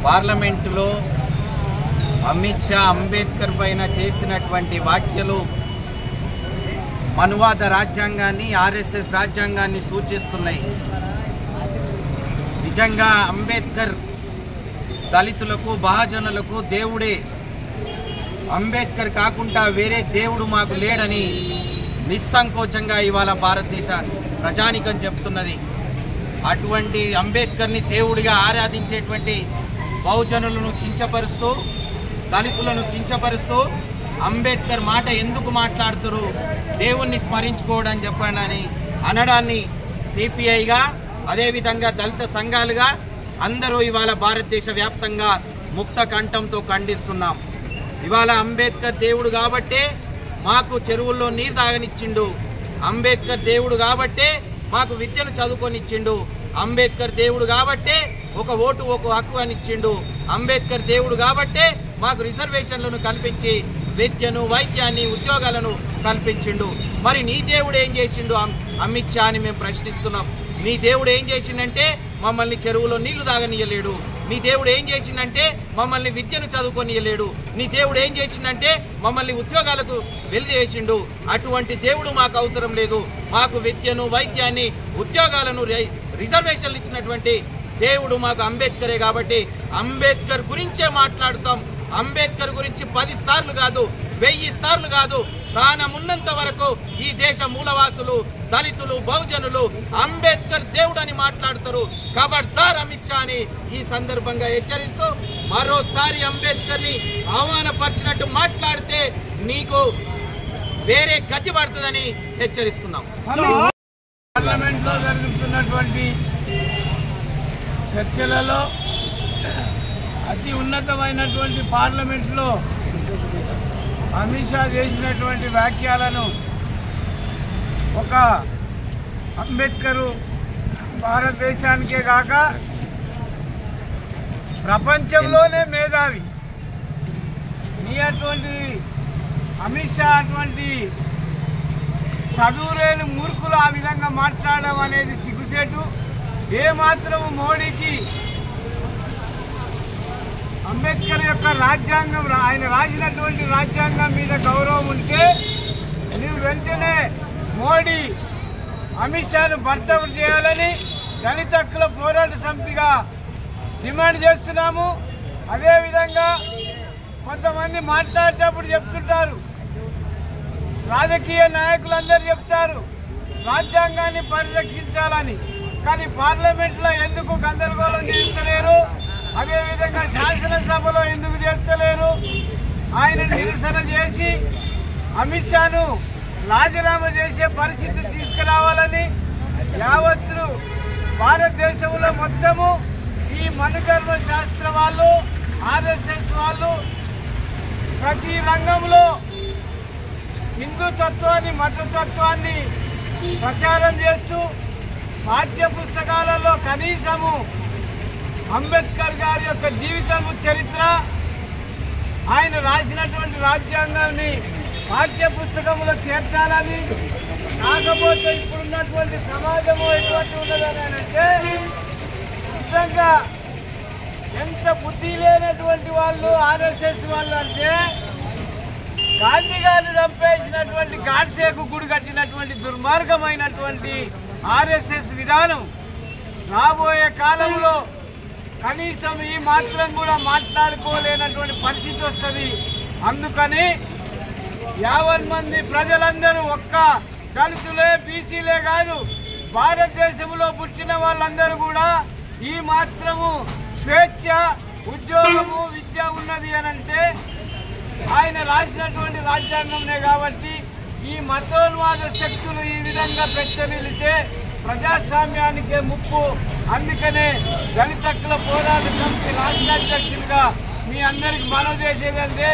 పార్లమెంటులో అమిత్ షా అంబేద్కర్ పైన చేసినటువంటి వ్యాఖ్యలు మనువాద రాజ్యాంగాన్ని, ఆర్ఎస్ఎస్ రాజ్యాంగాన్ని సూచిస్తున్నాయి. నిజంగా అంబేద్కర్ దళితులకు, బహుజనులకు దేవుడే. అంబేద్కర్ కాకుండా వేరే దేవుడు మాకు లేడని నిస్సంకోచంగా ఇవాళ భారతదేశ ప్రజానికం చెప్తున్నది. అటువంటి అంబేద్కర్ని దేవుడిగా ఆరాధించేటువంటి బహుజనులను కించపరుస్తూ, దళితులను కించపరుస్తూ అంబేద్కర్ మాట ఎందుకు మాట్లాడుతారు, దేవుణ్ణి స్మరించుకోవడం చెప్పండి అనడాన్ని సిపిఐగా, అదేవిధంగా దళిత సంఘాలుగా అందరూ ఇవాళ భారతదేశ వ్యాప్తంగా ముక్త కంఠంతో ఖండిస్తున్నాం. ఇవాళ అంబేద్కర్ దేవుడు కాబట్టే మాకు చెరువుల్లో నీరు తాగనిచ్చిండు. అంబేద్కర్ దేవుడు కాబట్టే మాకు విద్యను చదువుకొనిచ్చిండు. అంబేద్కర్ దేవుడు కాబట్టే ఒక ఓటు ఒక హక్కు అనిచ్చిండు. అంబేద్కర్ దేవుడు కాబట్టే మాకు రిజర్వేషన్లను కల్పించి విద్యను, వైద్యాన్ని, ఉద్యోగాలను కల్పించిండు. మరి నీ దేవుడు ఏం చేసిండు అమిత్ షా అని మేము ప్రశ్నిస్తున్నాం. మీ దేవుడు ఏం చేసిండంటే మమ్మల్ని చెరువులో నీళ్లు తాగనీయలేడు. మీ దేవుడు ఏం చేసిండంటే మమ్మల్ని విద్యను చదువుకొనియలేడు. నీ దేవుడు ఏం చేసిండంటే మమ్మల్ని ఉద్యోగాలకు వెలివేసిండు. అటువంటి దేవుడు మాకు అవసరం లేదు. మాకు విద్యను, వైద్యాన్ని, ఉద్యోగాలను, రిజర్వేషన్లు ఇచ్చినటువంటి దేవుడు మాకు అంబేద్కరే. కాబట్టి అంబేద్కర్ గురించే మాట్లాడుతాం. అంబేద్కర్ గురించి 10 సార్లు కాదు, 1000 సార్లు కాదు, ప్రాణమున్నంత వరకు ఈ దేశ మూలవాసులు, దళితులు, బహుజనులు అంబేద్కర్ దేవుడు అని మాట్లాడతారు. ఖబర్దార్ అమిత్ షా అని ఈ సందర్భంగా హెచ్చరిస్తూ, మరోసారి అంబేద్కర్ని అవమానపరిచినట్టు మాట్లాడితే నీకు వేరే గతి పడుతుందని హెచ్చరిస్తున్నాం. పార్లమెంట్లో జరుగుతున్నటువంటి చర్చలలో అతి ఉన్నతమైనటువంటి పార్లమెంట్లో అమిత్ షా చేసినటువంటి వ్యాఖ్యలను ఒక అంబేద్కరు భారతదేశానికే కాక ప్రపంచంలోనే మేధావి. నీ అటువంటి అమిత్ షా అటువంటి చదువులేని మూర్ఖులు ఆ విధంగా మాట్లాడడం అనేది సిగ్గుచేటు. ఏమాత్రం మోడీకి అంబేద్కర్ యొక్క రాజ్యాంగం, ఆయన రాసినటువంటి రాజ్యాంగం మీద గౌరవం ఉంటే నువ్వు వెంటనే మోడీ అమిత్ షాను బర్తరఫ్ చేయాలని దళిత హక్కుల పోరాట సమితిగా డిమాండ్ చేస్తున్నాము. అదేవిధంగా కొంతమంది మాట్లాడేటప్పుడు చెప్తుంటారు, రాజకీయ నాయకులందరూ చెప్తారు రాజ్యాంగాన్ని పరిరక్షించాలని. కానీ పార్లమెంట్లో ఎందుకు గందరగోళం చేస్తలేరు? అదేవిధంగా శాసనసభలో ఎందుకు చేస్తలేరు? ఆయన నిరసన చేసి అమిత్ షాను రాజీనామా చేసే పరిస్థితి తీసుకురావాలని యావత్తు భారతదేశంలో మొత్తము ఈ మనుగర్భ శాస్త్ర వాళ్ళు, ఆర్ఎస్ఎస్ వాళ్ళు ప్రతి రంగంలో హిందుతత్వాన్ని, మతతత్వాన్ని ప్రచారం చేస్తూ పాఠ్య పుస్తకాలలో కనీసము అంబేద్కర్ గారి యొక్క జీవితము, చరిత్ర, ఆయన రాసినటువంటి రాజ్యాంగాన్ని పాఠ్య పుస్తకంలో చేర్చాలని. కాకపోతే ఇప్పుడున్నటువంటి సమాజము ఎటువంటి ఉన్నదని అంటే నిజంగా ఎంత బుద్ధి లేనటువంటి వాళ్ళు ఆర్ఎస్ఎస్ వాళ్ళు అంటే, గాంధీ గారిని చంపేసినటువంటి గాడ్సేకు గుడి కట్టినటువంటి దుర్మార్గమైనటువంటి ఆర్ఎస్ఎస్ విధానం రాబోయే కాలంలో కనీసం ఈ మాత్రం కూడా మాట్లాడుకోలేనటువంటి పరిస్థితి వస్తుంది. అందుకని 50 మంది ప్రజలందరూ, ఒక్క దళితులే, బీసీలే కాదు, భారతదేశంలో పుట్టిన వాళ్ళందరూ కూడా ఈ మాత్రము స్వేచ్ఛ, ఉద్యోగము, విద్య ఉన్నది అనంటే ఆయన రాసినటువంటి రాజ్యాంగంనే. కాబట్టి ఈ మతోన్మాద శక్తులు ఈ విధంగా పెచ్చరిల్లితే ప్రజాస్వామ్యానికే ముప్పు. అందుకనే దళిత హక్కుల పోరాట సమితి రాష్ట్ర అధ్యక్షులుగా మీ అందరికి మనవి చేసేదంటే,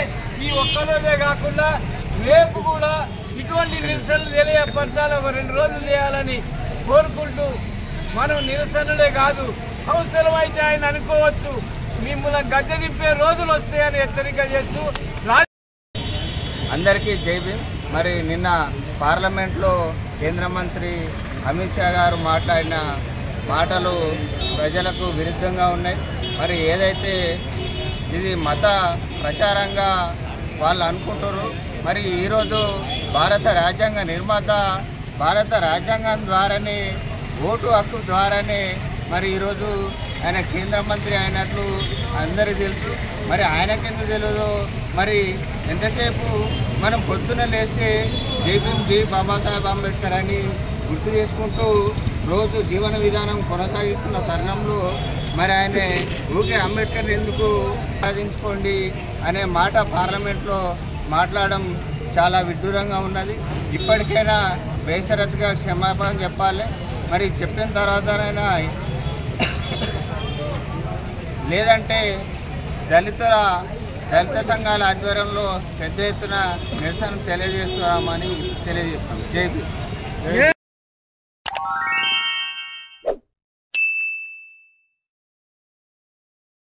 ఈ ఒక్కరోజే కాకుండా రేపు కూడా ఇటువంటి నిరసనలు తెలియపరచాలి. ఒక 2 రోజులు చేయాలని కోరుకుంటూ, మనం నిరసనలే కాదు, అవసరమైతే ఆయన అనుకోవచ్చు మిమ్మల్ని గద్దెదింపే రోజులు వస్తాయని హెచ్చరిక చేస్తూ అందరికీ జై భీమ్. మరి నిన్న పార్లమెంట్లో కేంద్ర మంత్రి అమిత్ షా గారు మాట్లాడిన మాటలు ప్రజలకు విరుద్ధంగా ఉన్నాయి. మరి ఏదైతే ఇది మత ప్రచారంగా వాళ్ళు అనుకుంటారు, మరి ఈరోజు భారత రాజ్యాంగ నిర్మాత భారత రాజ్యాంగం ద్వారానే ఓటు హక్కు ద్వారానే మరి ఈరోజు ఆయన కేంద్ర మంత్రి అయినట్లు అందరికీ తెలుసు. మరి ఆయనకెందుకు తెలియదు? మరి ఎంతసేపు మనం పొద్దున లేస్తే జై బాబాసాహెబ్ అంబేద్కర్ అని గుర్తు చేసుకుంటూ రోజు జీవన విధానం కొనసాగిస్తున్న తరుణంలో మరి ఆయన ఊకే అంబేద్కర్ని ఎందుకు సాధించుకోండి అనే మాట పార్లమెంట్లో మాట్లాడడం చాలా విడ్డూరంగా ఉన్నది. ఇప్పటికైనా బేషరతుగా క్షమాపణ చెప్పాలి. మరి చెప్పిన తర్వాతనైనా లేదంటే దళిత సంఘాల ఆధ్వర్యంలో పెద్ద ఎత్తున నిరసన తెలియజేస్తున్నామని తెలియజేస్తాం. జై భీమ్.